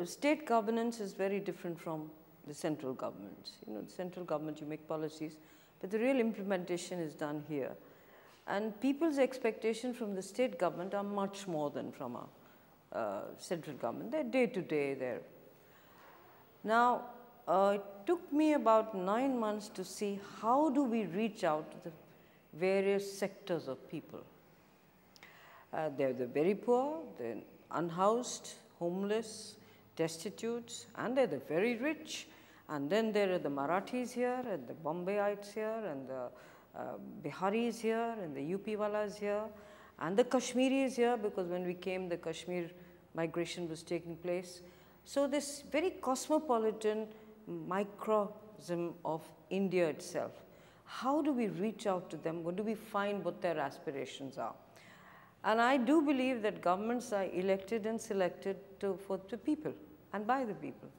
State governance is very different from the central government. You know, the central government, you make policies, but the real implementation is done here. And people's expectations from the state government are much more than from a central government. They're day to day there. Now, it took me about 9 months to see how do we reach out to the various sectors of people. They're the very poor, they're unhoused, homeless, destitutes, and they're the very rich. And then there are the Marathis here, and the Bombayites here, and the Biharis here, and the UPites here, and the Kashmiris here, because when we came, the Kashmir migration was taking place. So this very cosmopolitan microcosm of India itself. How do we reach out to them? What do we find what their aspirations are? And I do believe that governments are elected and selected for the people and by the people.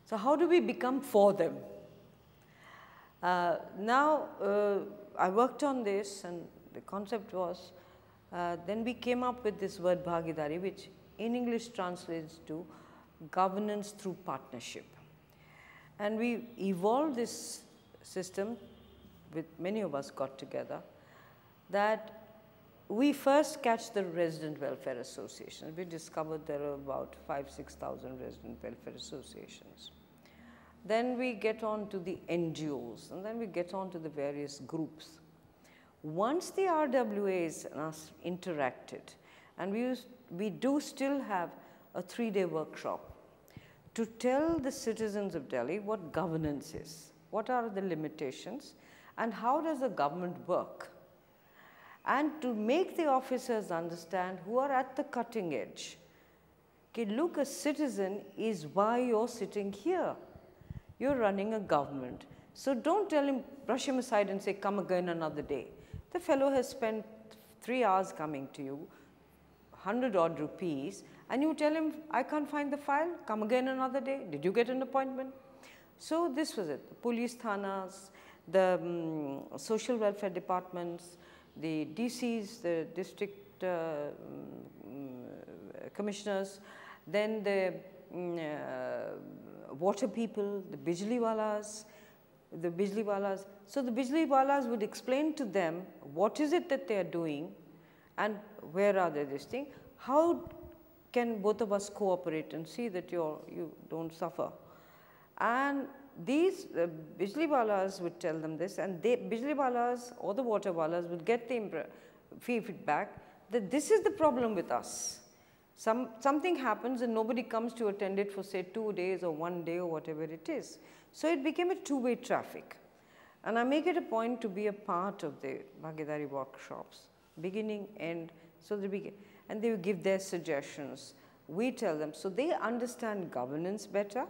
So how do we become for them? Now, I worked on this, and the concept was, then we came up with this word bhagidari, which in English translates to governance through partnership. And we evolved this system, with many of us got together, that we first catch the resident welfare associations. We discovered there are about 5,000–6,000 resident welfare associations. Then we get on to the NGOs, and then we get on to the various groups. Once the RWAs and us interacted, and we do still have a 3-day workshop to tell the citizens of Delhi what governance is, what are the limitations, and how does the government work, and to make the officers understand who are at the cutting edge. Okay, look, a citizen is why you're sitting here. You're running a government. So don't tell him, brush him aside and say, come again another day. The fellow has spent 3 hours coming to you, 100-odd rupees, and you tell him, I can't find the file, come again another day. Did you get an appointment? So this was it. The police thanas, the social welfare departments, the DCs, the district commissioners, then the water people, the bijliwalas. So the bijliwalas would explain to them what is it that they are doing and where are they this thing. How can both of us cooperate and see that you don't suffer? And these bijliwalas would tell them this, and bijliwalas or the waterwalas would get the feedback that this is the problem with us. Something happens and nobody comes to attend it for say 2 days or 1 day or whatever it is. So it became a two-way traffic. And I make it a point to be a part of the Bhagidari workshops, beginning, end, so and they will give their suggestions. We tell them, so they understand governance better,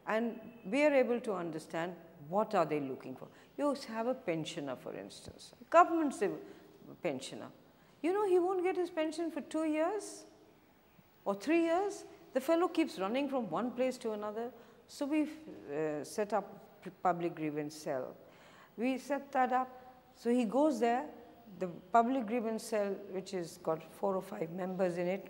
and we are able to understand what are they looking for. You have a pensioner, for instance, government's a pensioner. You know, he won't get his pension for 2 years or 3 years. The fellow keeps running from one place to another. So we've set up public grievance cell. We set that up. So he goes there, the public grievance cell, which has got 4 or 5 members in it,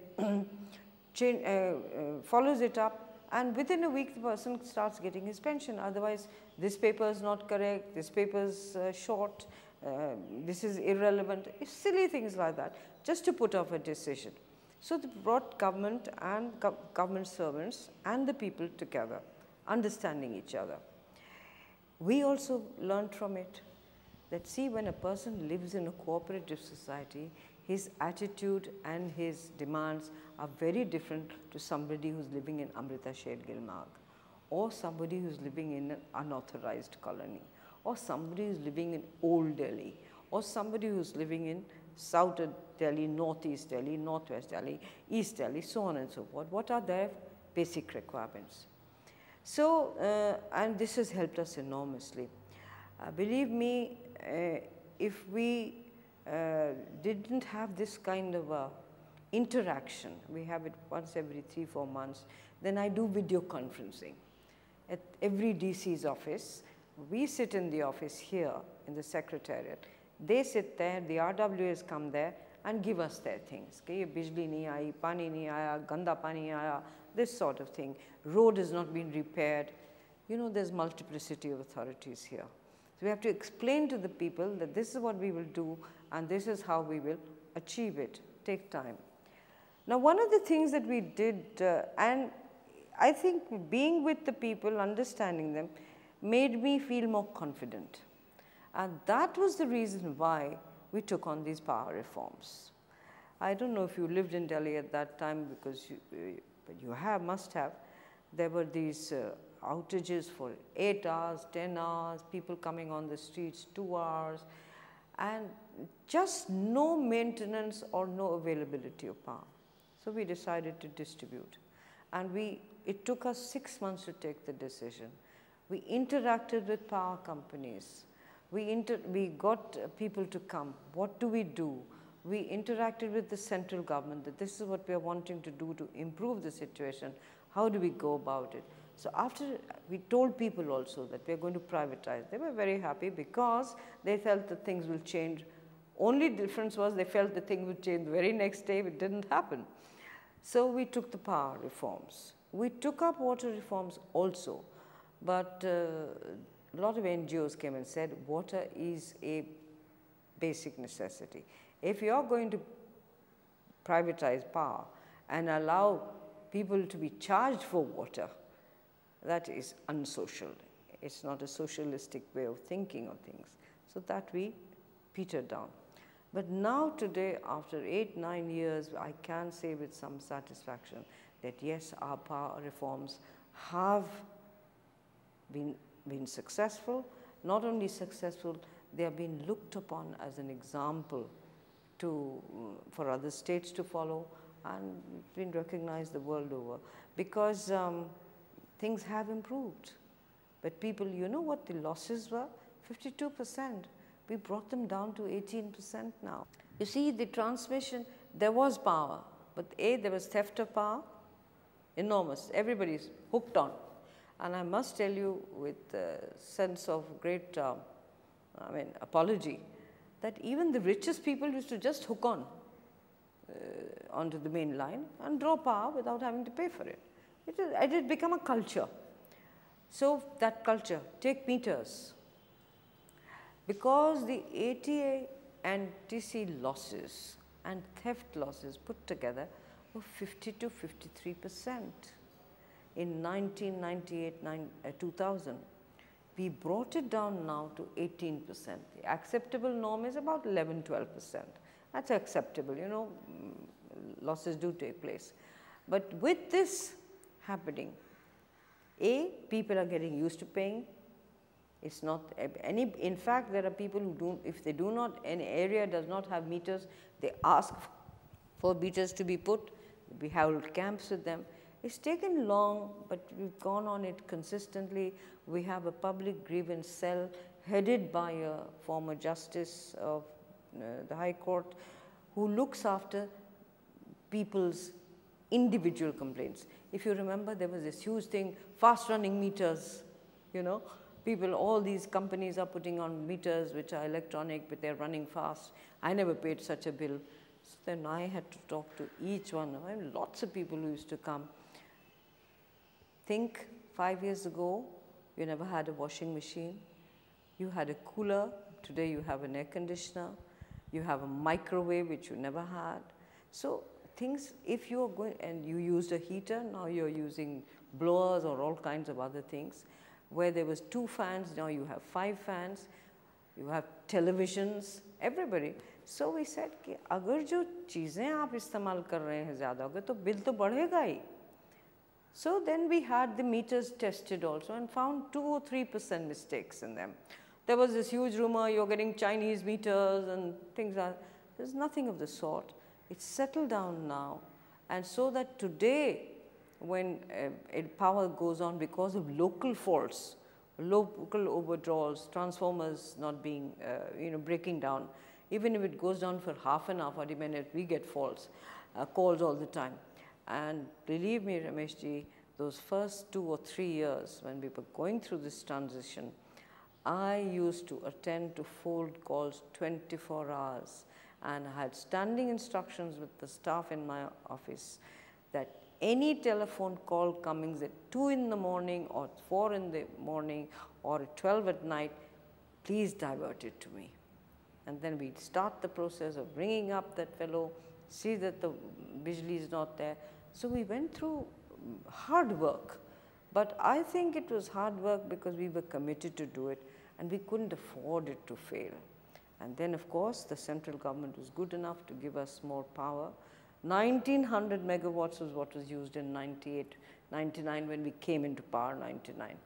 follows it up. And within a week, the person starts getting his pension. Otherwise, this paper is not correct, this paper is short, this is irrelevant. It's silly things like that, just to put off a decision. So they brought government and government servants and the people together, understanding each other. We also learned from it that, see, when a person lives in a cooperative society, his attitude and his demands are very different to somebody who's living in Amrita Sher Gilmarg, or somebody who's living in an unauthorized colony, or somebody who's living in Old Delhi, or somebody who's living in South Delhi, Northeast Delhi, Northwest Delhi, East Delhi, so on and so forth. What are their basic requirements? So, and this has helped us enormously. Believe me, if we didn't have this kind of interaction, we have it once every 3–4 months, then I do video conferencing at every DC's office. We sit in the office here in the secretariat. They sit there, the RWAs come there, and give us their things. Okay, bijli nahi aayi, pani nahi aaya, ganda pani aaya, this sort of thing. Road has not been repaired. You know, there's multiplicity of authorities here. So we have to explain to the people that this is what we will do and this is how we will achieve it. Take time. Now, one of the things that we did, and I think being with the people, understanding them, made me feel more confident. And that was the reason why we took on these power reforms. I don't know if you lived in Delhi at that time, because but you must have. There were these outages for 8 hours, 10 hours, people coming on the streets 2 hours, and just no maintenance or no availability of power. So we decided to distribute, and it took us 6 months to take the decision. We interacted with power companies. We got people to come. What do? We interacted with the central government that this is what we are wanting to do to improve the situation. How do we go about it? So after we told people also that we are going to privatize, they were very happy because they felt that things will change. Only difference was they felt the thing would change the very next day. It didn't happen. So we took the power reforms. We took up water reforms also, but a lot of NGOs came and said water is a basic necessity. If you are going to privatize power and allow people to be charged for water, that is unsocial. It's not a socialistic way of thinking of things. So that we petered down. But now today, after 8-9 years, I can say with some satisfaction that yes, our power reforms have been successful. Not only successful, they have been looked upon as an example for other states to follow, and been recognized the world over, because things have improved. But people, you know what the losses were? 52%. We brought them down to 18% now. You see, the transmission, there was power, but there was theft of power, enormous. Everybody's hooked on. And I must tell you with a sense of great apology, that even the richest people used to just hook on onto the main line and draw power without having to pay for it. It had become a culture. So that culture, take meters. Because the ATA and TC losses and theft losses put together were 50 to 53%. In 1998-2000, we brought it down now to 18%. The acceptable norm is about 11-12%. That's acceptable, you know, losses do take place. But with this happening, people are getting used to paying. It's not any, in fact, there are people who do, if they do not, any area does not have meters, they ask for meters to be put. We have camps with them. It's taken long, but we've gone on it consistently. We have a public grievance cell headed by a former justice of the High Court who looks after people's individual complaints. If you remember, there was this huge thing, fast running meters, you know. People, all these companies are putting on meters which are electronic, but they're running fast. I never paid such a bill. So then I had to talk to each one. I mean, lots of people who used to come. Think 5 years ago, you never had a washing machine. You had a cooler. Today you have an air conditioner. You have a microwave, which you never had. So things, if you are going, and you used a heater, now you're using blowers or all kinds of other things. Where there was 2 fans, now you have 5 fans, you have televisions, everybody. So we said कि अगर जो चीज़ें आप इस्तेमाल कर रहे हैं ज़्यादा होगे तो बिल तो बढ़ेगा ही. So then we had the meters tested also and found 2 or 3% mistakes in them. There was this huge rumor you're getting Chinese meters and things like that. There's nothing of the sort. It's settled down now, and so that today, when power goes on because of local faults, local overdrawals, transformers not being, breaking down, even if it goes down for half an hour, 40 minutes, we get calls all the time. And believe me, Rameshji, those first 2 or 3 years when we were going through this transition, I used to attend to phone calls 24 hours. and I had standing instructions with the staff in my office that any telephone call coming at 2 in the morning or 4 in the morning or at 12 at night, please divert it to me. And then we'd start the process of ringing up that fellow, see that the bijli is not there. So we went through hard work, but I think it was hard work because we were committed to do it and we couldn't afford it to fail. And then of course the central government was good enough to give us more power. 1900 megawatts was what was used in 98, 99 when we came into power, 99.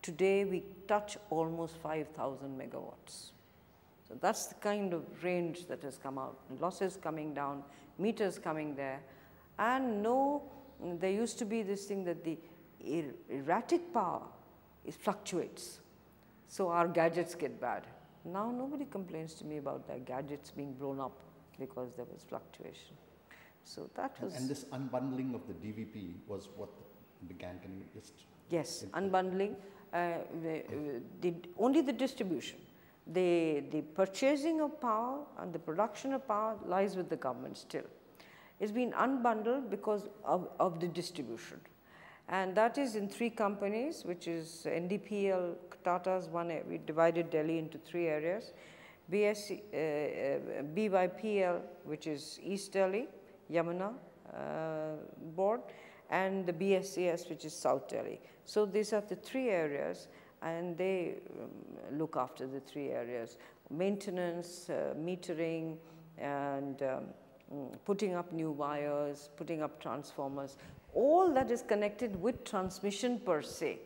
Today we touch almost 5,000 megawatts. So that's the kind of range that has come out. Losses coming down, meters coming there, and no, there used to be this thing that the erratic power fluctuates. So our gadgets get bad. Now nobody complains to me about their gadgets being blown up because there was fluctuation. So that was. And this unbundling of the DVP was what began. Can you just? Yes, unbundling. Only the distribution. The purchasing of power and the production of power lies with the government still. It's been unbundled because of the distribution. And that is in 3 companies, which is NDPL, Tata's one, we divided Delhi into 3 areas. BYPL, which is East Delhi, Yamuna board, and the BSCS, which is South Delhi. So these are the 3 areas, and they look after the 3 areas: maintenance, metering, and putting up new wires, putting up transformers, all that is connected with transmission per se.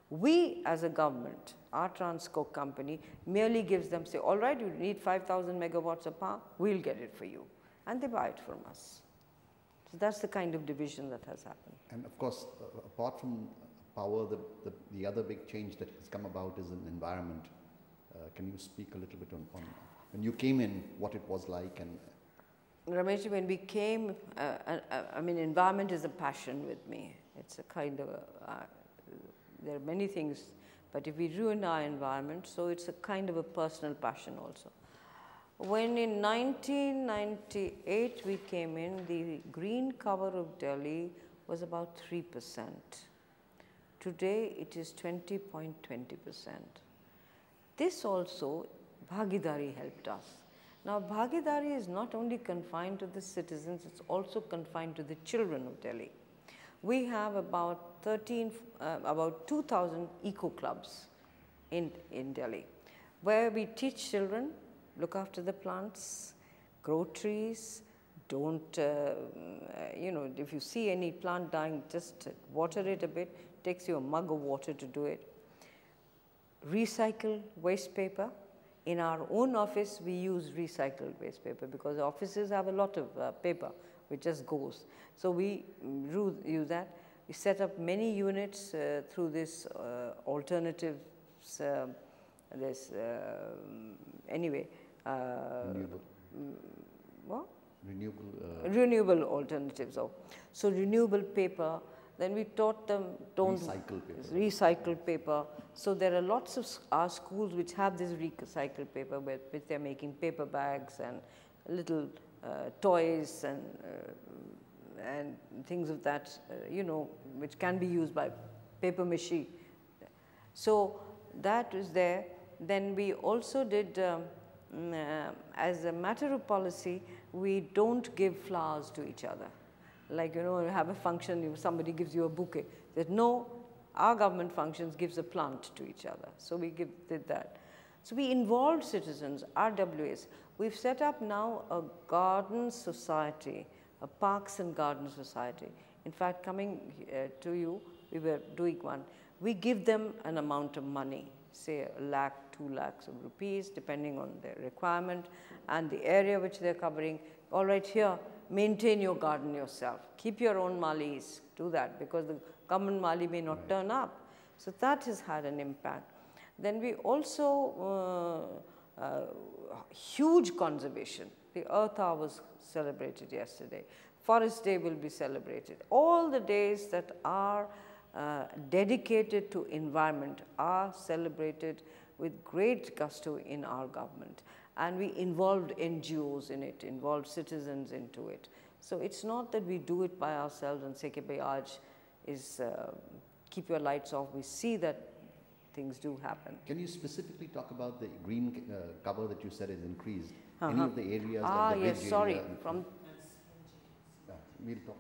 We as a government, our Transco company, merely gives them, say, all right, you need 5,000 megawatts of power, we'll get it for you. And they buy it from us. So that's the kind of division that has happened. And of course, apart from power, the other big change that has come about is in environment. Can you speak a little bit on when you came in, what it was like? And Ramesh, when we came, I mean, environment is a passion with me. It's a kind of, there are many things, but if we ruin our environment, so it's a kind of a personal passion also. When in 1998 we came in, the green cover of Delhi was about 3%. Today it is 20.20%. This also, Bhagidari helped us. Now, Bhagidari is not only confined to the citizens, it's also confined to the children of Delhi. We have about 2,000 eco clubs in Delhi, where we teach children, look after the plants, grow trees, don't, you know, if you see any plant dying, just water it a bit, it takes you a mug of water to do it. Recycle waste paper. In our own office, we use recycled waste paper because offices have a lot of paper which just goes. So we use that. We set up many units through this alternatives, anyway. renewable. What? Renewable. Alternatives. So renewable paper. Then we taught them don't recycle paper. So there are lots of our schools which have this recycled paper, which they're making paper bags and little toys and things of that, you know, which can be used by paper mache. So that was there. Then we also did, as a matter of policy, we don't give flowers to each other. Like, you know, you have a function, somebody gives you a bouquet. That no, our government functions gives a plant to each other. So we did that. So we involved citizens, RWAs. We've set up now a garden society, a parks and garden society. In fact, coming to you, we were doing one. We give them an amount of money, say 1 lakh, 2 lakhs of rupees, depending on their requirement and the area which they're covering. All right, here, maintain your garden yourself. Keep your own malis, do that, because the government mali may not turn up. So that has had an impact. Then we also, huge conservation. The Earth Hour was celebrated yesterday. Forest Day will be celebrated. All the days that are dedicated to environment are celebrated with great gusto in our government. and we involved NGOs in it, involved citizens into it. So it's not that we do it by ourselves and say, "Bhai, aaj is keep your lights off." We see that things do happen. Can you specifically talk about the green cover that you said is increased? Any of the areas like the yes, ridge sorry. area? From We'll talk.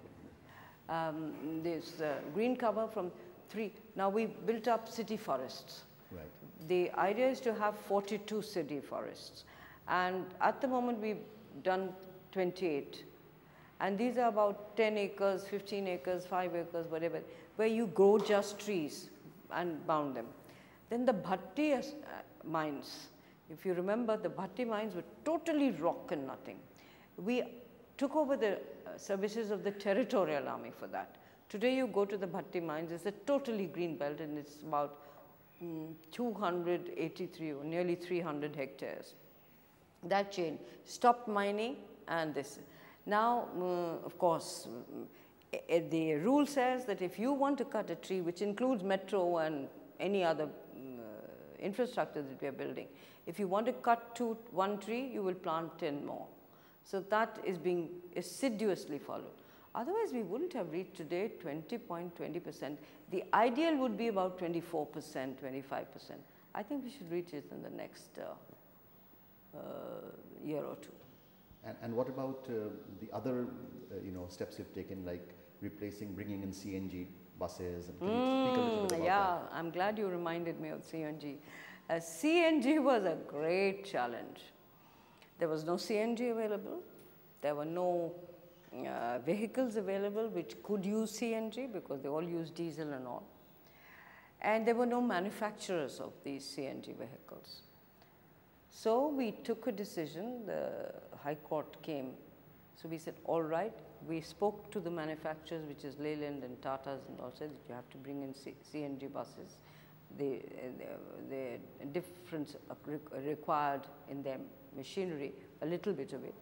this green cover from 3. Now we built up city forests. Right. The idea is to have 42 city forests, and at the moment we've done 28. And these are about 10 acres, 15 acres, 5 acres, whatever, where you grow just trees and bound them. Then the Bhatti mines, if you remember, the Bhatti mines were totally rock and nothing. We took over the services of the Territorial Army for that. Today you go to the Bhatti mines, it's a totally green belt, and it's about 283 or nearly 300 hectares. That changed, stopped mining, and this. Now, of course, the rule says that if you want to cut a tree, which includes metro and any other infrastructure that we are building, if you want to cut one tree, you will plant 10 more. So that is being assiduously followed. Otherwise, we wouldn't have reached today 20.20%. The ideal would be about 24%, 25%. I think we should reach it in the next year or two. And what about the other steps you've taken, like bringing in CNG buses? And can you speak a little bit about that? I'm glad you reminded me of CNG. CNG was a great challenge. There was no CNG available. There were no vehicles available which could use CNG because they all use diesel and all. And there were no manufacturers of these CNG vehicles. So we took a decision, the High Court came. So we said, all right, we spoke to the manufacturers, which is Leyland and Tatas, and all said that you have to bring in CNG buses. The difference required in their machinery, a little bit of it.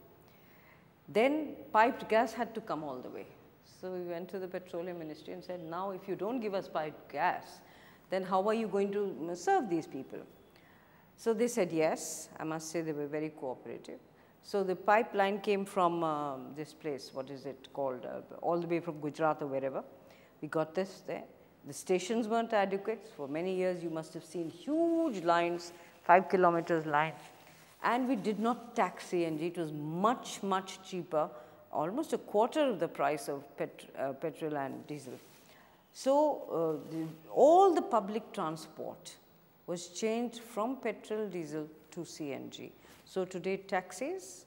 Then piped gas had to come all the way. So we went to the Petroleum Ministry and said, now if you don't give us piped gas, then how are you going to serve these people? So they said yes. I must say they were very cooperative. So the pipeline came from this place, what is it called, all the way from Gujarat or wherever. We got this there. The stations weren't adequate. For many years you must have seen huge lines, 5 kilometers line. And we did not tax CNG. It was much, much cheaper, almost a quarter of the price of petrol and diesel. So all the public transport was changed from petrol, diesel to CNG. So today taxis,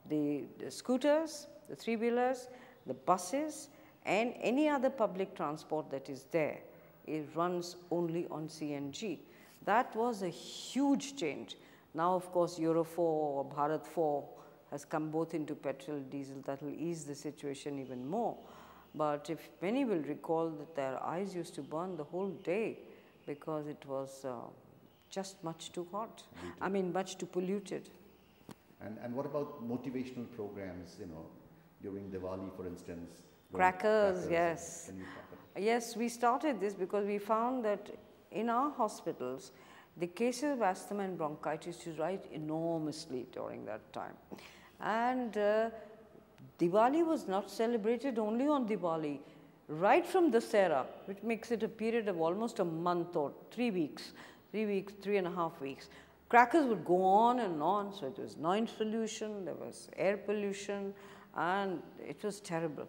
the scooters, the three-wheelers, the buses, and any other public transport that is there, it runs only on CNG. That was a huge change. Now, of course, Euro 4 or Bharat 4 has come both into petrol, diesel. That will ease the situation even more. But if many will recall that their eyes used to burn the whole day because it was just much too hot. I mean, much too polluted. And what about motivational programs, during Diwali, for instance? Crackers, yes. Can you talk about it? Yes, we started this because we found that in our hospitals, the cases of asthma and bronchitis used to rise enormously during that time. And Diwali was not celebrated only on Diwali. Right from Dussehra, which makes it a period of almost a month or 3 weeks, 3.5 weeks, crackers would go on and on. So it was noise pollution, there was air pollution, and it was terrible.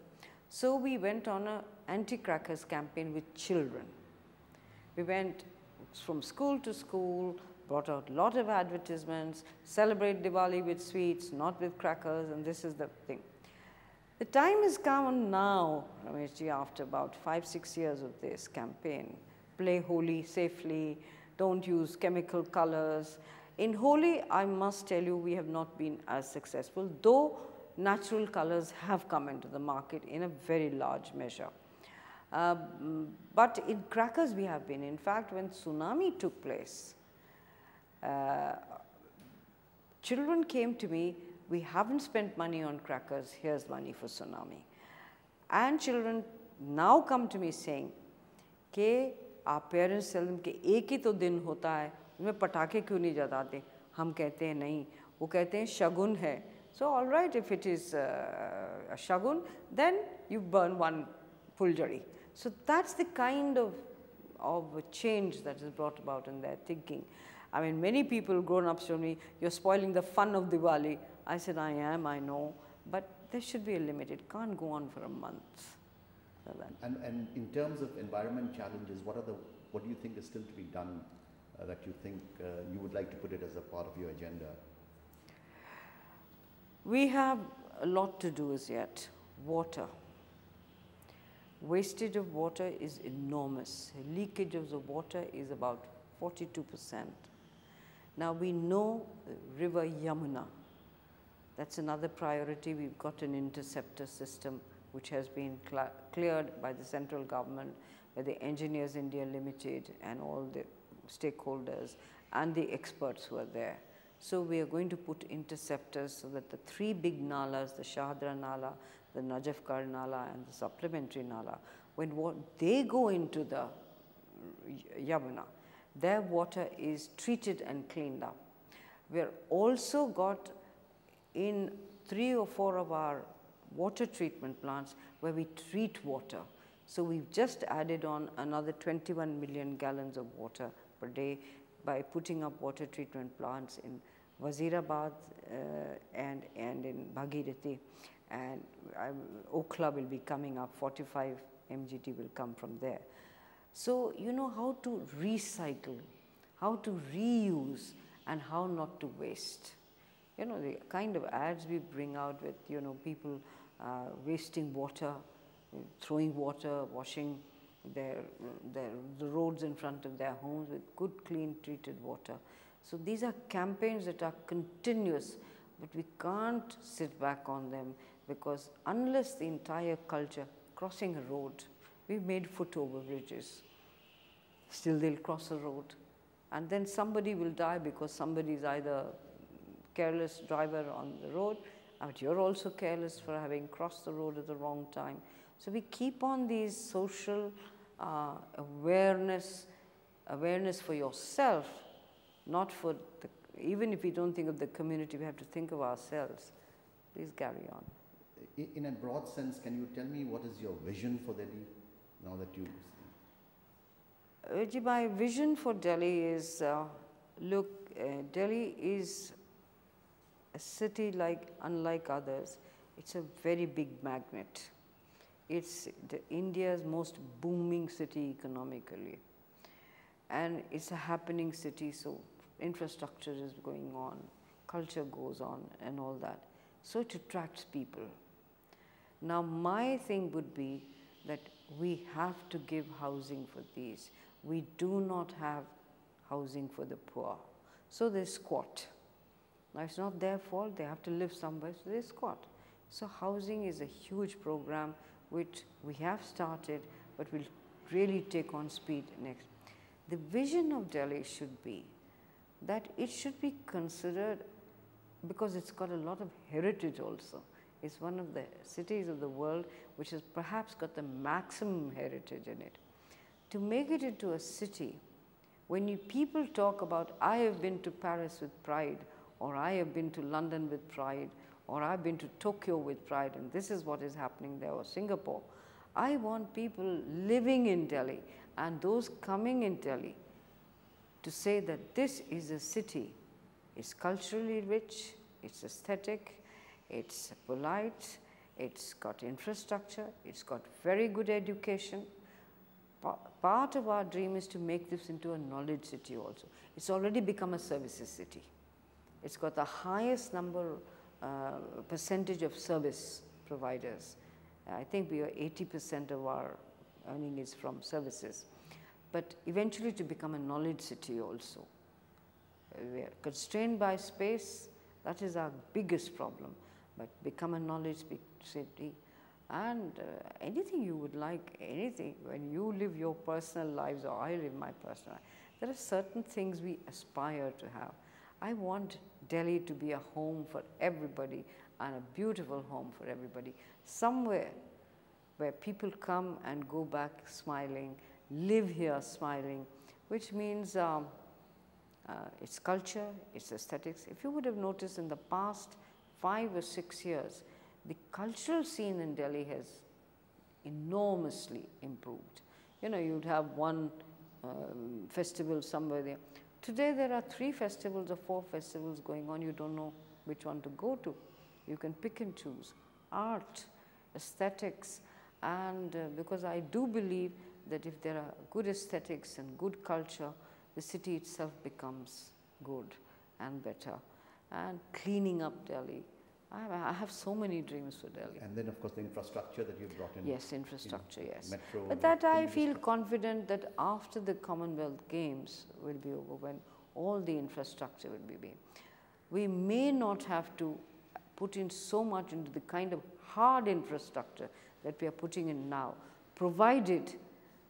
So we went on an anti-crackers campaign with children. We went from school to school, brought out a lot of advertisements, celebrate Diwali with sweets, not with crackers, and this is the thing. The time has come now, Rameshji, after about 5-6 years of this campaign, play Holi safely, don't use chemical colors. In Holi, I must tell you, we have not been as successful, though natural colors have come into the market in a very large measure. But in crackers we have been. In fact, when tsunami took place, children came to me, we haven't spent money on crackers, here's money for tsunami. And children now come to me saying, कि आप parents tell them कि एक ही तो दिन होता है, उनमें पटाखे क्यों नहीं जलाते? हम कहते हैं नहीं, वो कहते हैं शगुन है. So all right, if it is a shagun, then you burn one fuljari. So that's the kind of change that is brought about in their thinking. I mean, many people grown up told me, you're spoiling the fun of Diwali. I said, I am, I know, but there should be a limit. It can't go on for a month. And in terms of environment challenges, what do you think is still to be done that you think you would like to put it as a part of your agenda? We have a lot to do as yet. Water. Wastage of water is enormous. Leakage of the water is about 42%. Now we know River Yamuna. That's another priority. We've got an interceptor system which has been cleared by the central government, by the Engineers India Limited and all the stakeholders and the experts who are there. So we are going to put interceptors so that the three big nalas, the Shahadra Nala, the Najafgarh Nala and the supplementary Nala, when they go into the Yamuna, their water is treated and cleaned up. We are also got in 3 or 4 of our water treatment plants where we treat water. So we've just added on another 21 million gallons of water per day by putting up water treatment plants in Wazirabad and in Bhagirathi, and Okhla will be coming up, 45 MGT will come from there. So you know how to recycle, how to reuse and how not to waste. You know, the kind of ads we bring out with, you know, people wasting water, throwing water, washing the roads in front of their homes with good, clean, treated water. So these are campaigns that are continuous, but we can't sit back on them, because unless the entire culture, crossing a road, we've made foot over bridges, still they'll cross a road. And then somebody will die because somebody is either careless driver on the road, but you're also careless for having crossed the road at the wrong time. So we keep on these social awareness for yourself, not for the, even if we don't think of the community, we have to think of ourselves. Please carry on. In a broad sense, can you tell me what is your vision for Delhi now that you... My vision for Delhi is, look, Delhi is a city unlike others. It's a very big magnet. It's India's most booming city economically. And it's a happening city, so infrastructure is going on, culture goes on and all that. So it attracts people. Now my thing would be that we have to give housing for these. We do not have housing for the poor. So they squat. Now it's not their fault, they have to live somewhere, so they squat. So housing is a huge program which we have started, but will really take on speed next. The vision of Delhi should be that it should be considered, because it's got a lot of heritage also. It's one of the cities of the world which has perhaps got the maximum heritage in it. To make it into a city, when people talk about, I have been to Paris with pride, or I have been to London with pride, or I've been to Tokyo with pride, and this is what is happening there, or Singapore. I want people living in Delhi and those coming in Delhi to say that this is a city. It's culturally rich, it's aesthetic, it's polite, it's got infrastructure, it's got very good education. Part of our dream is to make this into a knowledge city also. It's already become a services city. It's got the highest percentage of service providers. I think we are 80% of our earning is from services. But eventually to become a knowledge city also. We are constrained by space, that is our biggest problem. But become a knowledge city, and anything you would like, anything, when you live your personal lives or I live my personal life, there are certain things we aspire to have. I want Delhi to be a home for everybody and a beautiful home for everybody, somewhere where people come and go back smiling, live here smiling, which means its culture, its aesthetics. If you would have noticed in the past 5 or 6 years, the cultural scene in Delhi has enormously improved. You know, you'd have one festival somewhere there. Today there are 3 festivals or 4 festivals going on. You don't know which one to go to. You can pick and choose. Art, aesthetics, and because I do believe that if there are good aesthetics and good culture, the city itself becomes good and better. And cleaning up Delhi. I have so many dreams for Delhi. And then of course the infrastructure that you brought in. Yes, infrastructure, yes. Metro. But that I feel confident that after the Commonwealth Games will be over, when all the infrastructure will be made, we may not have to put in so much into the kind of hard infrastructure that we are putting in now, provided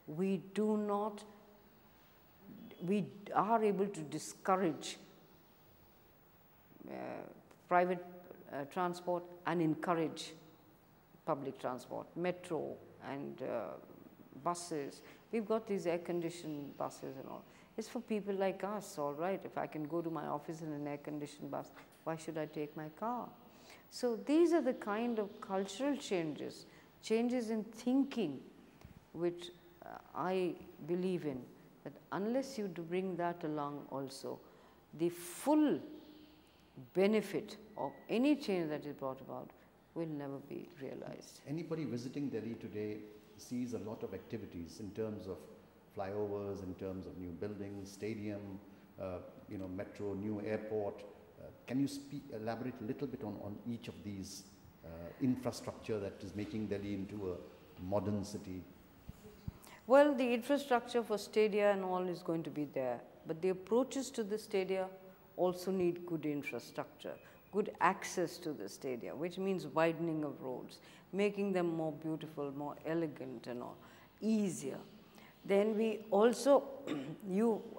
we are able to discourage private transport and encourage public transport, metro and buses. We've got these air-conditioned buses and all. It's for people like us, all right. If I can go to my office in an air-conditioned bus, why should I take my car? So these are the kind of cultural changes, changes in thinking, which I believe in, that unless you bring that along also, the full benefit of any change that is brought about will never be realized. Anybody visiting Delhi today sees a lot of activities in terms of flyovers, in terms of new buildings, stadium, you know, metro, new airport. Can you elaborate a little bit on each of these infrastructure that is making Delhi into a modern city? Well, the infrastructure for stadia and all is going to be there, but the approaches to the stadia also need good infrastructure, good access to the stadia, which means widening of roads, making them more beautiful, more elegant and all, easier. Then we also,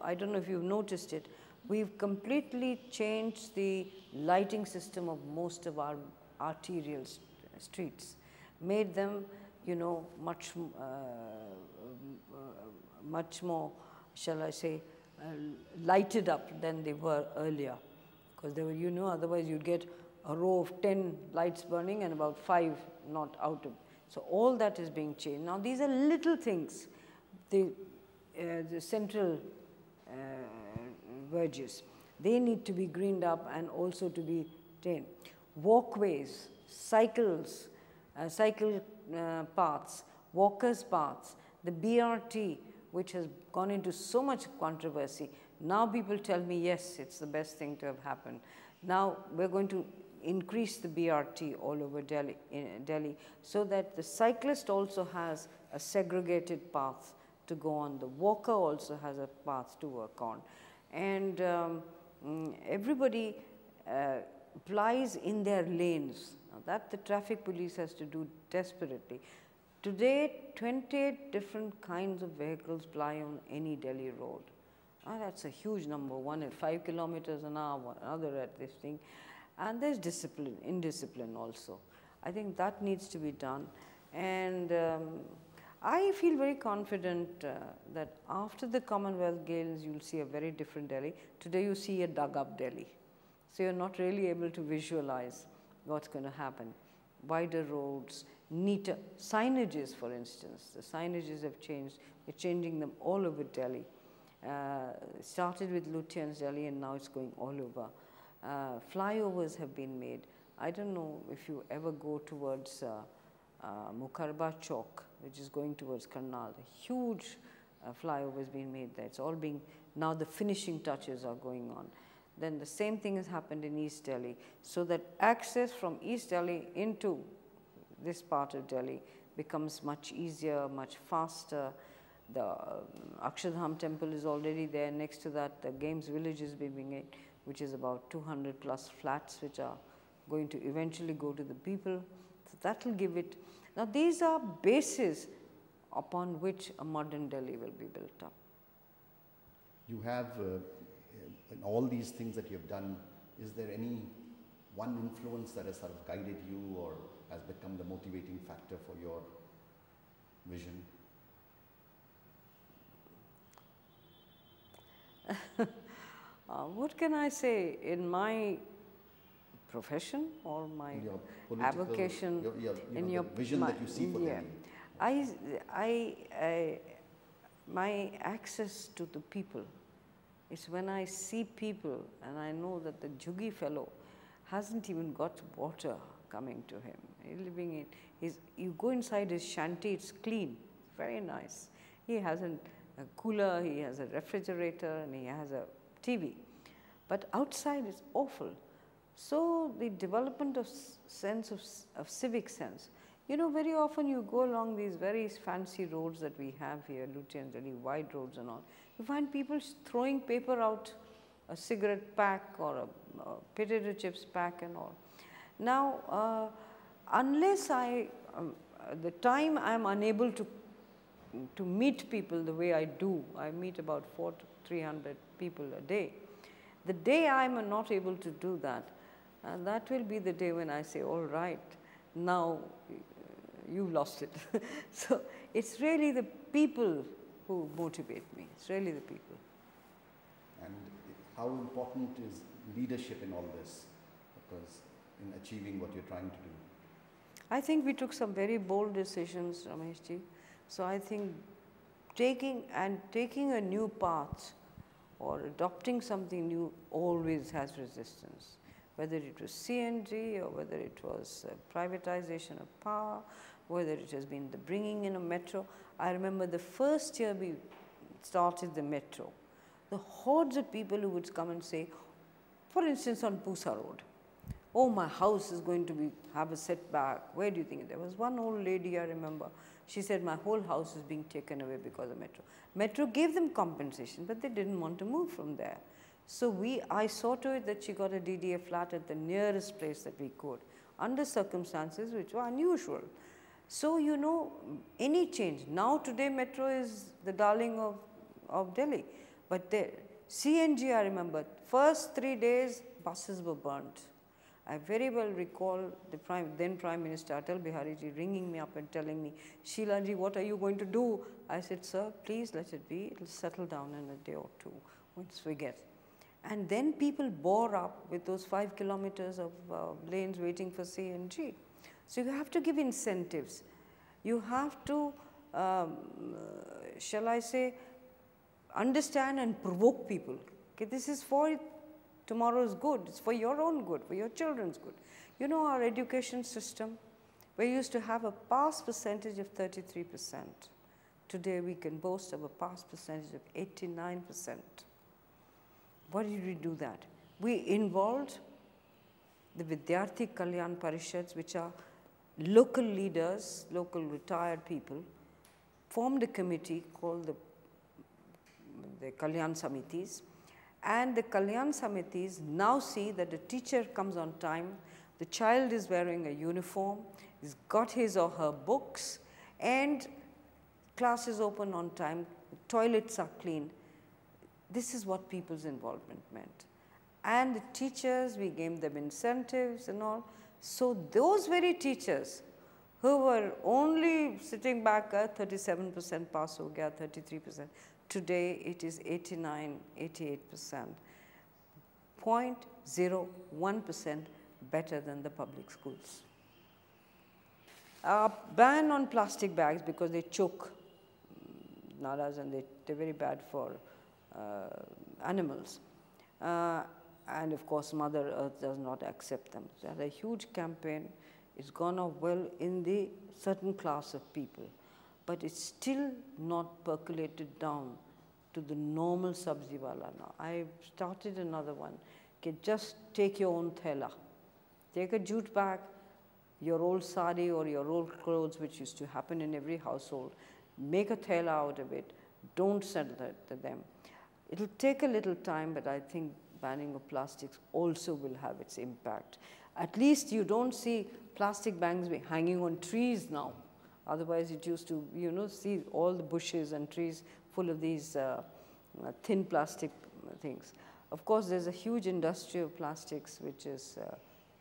I don't know if you've noticed it, we've completely changed the lighting system of most of our arterial streets, made them, you know, much more, shall I say, lighted up than they were earlier, because they were, you know, otherwise you'd get a row of 10 lights burning and about 5 not out of. So all that is being changed. Now these are little things, the central verges, they need to be greened up and also to be tamed. Walkways, cycles, cycle paths, walkers paths, the BRT, which has gone into so much controversy. Now people tell me, yes, it's the best thing to have happened. Now we're going to increase the BRT all over Delhi, so that the cyclist also has a segregated path to go on. The walker also has a path to work on. And everybody plies in their lanes. Now that the traffic police has to do desperately. Today, 28 different kinds of vehicles ply on any Delhi road. That's a huge number, one at 5 kilometers an hour, another at this thing. And there's discipline, indiscipline also. I think that needs to be done. And I feel very confident that after the Commonwealth Games, you'll see a very different Delhi. Today, you see a dug-up Delhi. So you're not really able to visualize what's going to happen. Wider roads, neater signages, for instance. The signages have changed. We're changing them all over Delhi. Started with Lutyens Delhi and now it's going all over. Flyovers have been made. I don't know if you ever go towards Mukharba Chowk, which is going towards Karnal. A huge flyover has been made there. It's all being, now the finishing touches are going on. Then the same thing has happened in East Delhi, so that access from East Delhi into this part of Delhi becomes much easier, much faster. The Akshardham temple is already there. Next to that, the Games Village is being made, which is about 200 plus flats, which are going to eventually go to the people. So that will give it. Now, these are bases upon which a modern Delhi will be built up. You have, in all these things that you have done, is there any one influence that has sort of guided you or has become the motivating factor for your vision? What can I say? In my profession or my avocation, in your vision that you see for Delhi. My access to the people is when I see people and I know that the Juggi fellow hasn't even got water coming to him. He's living in you go inside his shanty, it's clean, very nice. He has a cooler, he has a refrigerator, and he has a TV. But outside it's awful. So the development of sense of civic sense. You know, very often you go along these very fancy roads that we have here, Lutyens, really wide roads and all. You find people throwing paper out, a cigarette pack or a potato chips pack and all. Now, unless the time I am unable to meet people the way I do, I meet about 400 to 300 people a day. The day I am not able to do that, that will be the day when I say, all right, now you've lost it. So it's really the people who motivate me. It's really the people. And how important is leadership in all this? Because in achieving what you're trying to do. I think we took some very bold decisions, Rameshji. So I think taking a new path or adopting something new always has resistance. Whether it was CNG or whether it was privatization of power, whether it has been the bringing in a metro. I remember the first year we started the metro, the hordes of people who would come and say, for instance on Pusa Road, oh, my house is going to have a setback, where do you think? There was one old lady I remember, she said my whole house is being taken away because of metro. Metro gave them compensation, but they didn't want to move from there. So I saw to it that she got a DDA flat at the nearest place that we could, under circumstances which were unusual. So, you know, any change, now today metro is the darling of Delhi, but there, CNG I remember, first 3 days buses were burnt. I very well recall the then Prime Minister Atal Bihari ji ringing me up and telling me, Sheila ji, what are you going to do? I said, sir, please let it be, it will settle down in a day or two once we get. And then people bore up with those 5 kilometers of lanes waiting for CNG. So you have to give incentives. You have to, shall I say, understand and provoke people. Okay, this is for tomorrow's good, it's for your own good, for your children's good. You know, our education system, we used to have a pass percentage of 33%. Today we can boast of a pass percentage of 89%. Why did we do that? We involved the Vidyarthi Kalyan Parishads, which are local leaders, local retired people, formed a committee called the Kalyan Samitis. And the Kalyan Samitis now see that the teacher comes on time, the child is wearing a uniform, he's got his or her books, and class is open on time, toilets are clean. This is what people's involvement meant. And the teachers, we gave them incentives and all. So those very teachers who were only sitting back at 37% pass ho gaya, 33%, today it is 89, 88%, 0.01% better than the public schools. Ban on plastic bags because they choke nalas and they're very bad for animals. And of course, Mother Earth does not accept them. So they had a huge campaign. It's gone off well in the certain class of people, but it's still not percolated down to the normal sabzi wala now. I started another one. Okay, just take your own thela. Take a jute bag, your old sari or your old clothes, which used to happen in every household. Make a thela out of it. Don't sell that to them. It'll take a little time, but I think banning of plastics also will have its impact. At least you don't see plastic bags hanging on trees now. Otherwise, it used to, you know, see all the bushes and trees full of these thin plastic things. Of course, there's a huge industry of plastics which is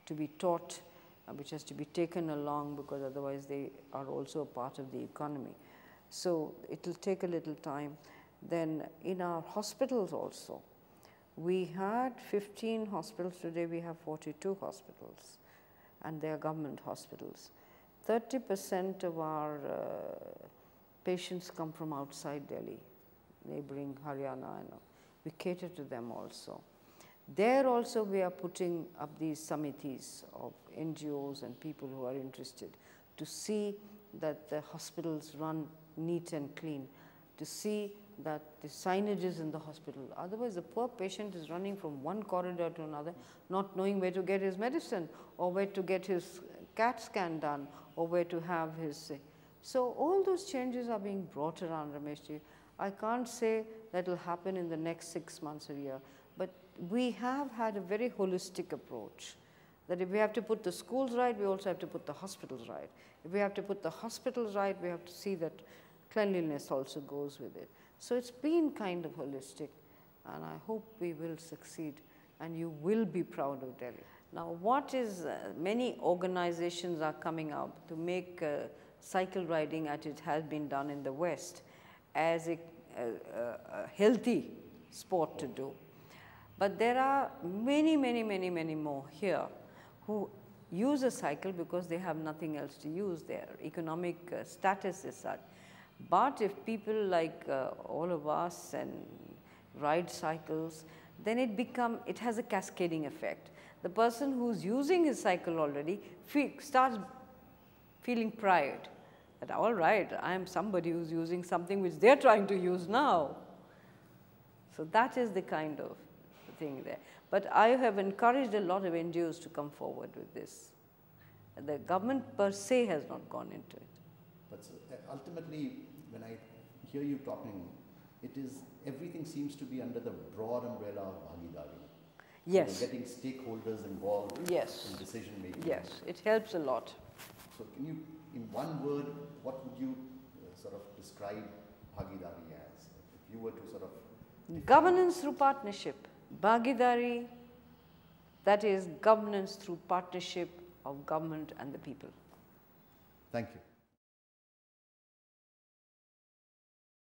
to be taught, which has to be taken along, because otherwise they are also a part of the economy. So it will take a little time. Then in our hospitals also, We had 15 hospitals, today we have 42 hospitals, and they are government hospitals. 30% of our patients come from outside Delhi, neighboring Haryana, and we cater to them also. There also we are putting up these samitis of NGOs and people who are interested to see that the hospitals run neat and clean, to see that the signage is in the hospital. Otherwise, the poor patient is running from one corridor to another, not knowing where to get his medicine or where to get his CAT scan done or where to have his. So all those changes are being brought around, Rameshji. I can't say that will happen in the next 6 months or a year, but we have had a very holistic approach. That if we have to put the schools right, we also have to put the hospitals right. If we have to put the hospitals right, we have to see that cleanliness also goes with it. So it's been kind of holistic, and I hope we will succeed and you will be proud of Delhi. Now what is, many organizations are coming up to make cycle riding as it has been done in the West as a healthy sport to do. But there are many more here who use a cycle because they have nothing else to use. Their economic status is such. But if people like all of us and ride cycles, then it has a cascading effect. The person who's using his cycle already starts feeling pride that, all right, I am somebody who's using something which they're trying to use now. So that is the kind of thing there. But I have encouraged a lot of NGOs to come forward with this. The government per se has not gone into it. But ultimately, when I hear you talking, everything seems to be under the broad umbrella of Bhagidari. Yes. So getting stakeholders involved in decision making. Yes, it helps a lot. So can you, in one word, what would you sort of describe Bhagidari as? If you were to sort of... Governance through partnership. Bhagidari, that is governance through partnership of government and the people. Thank you.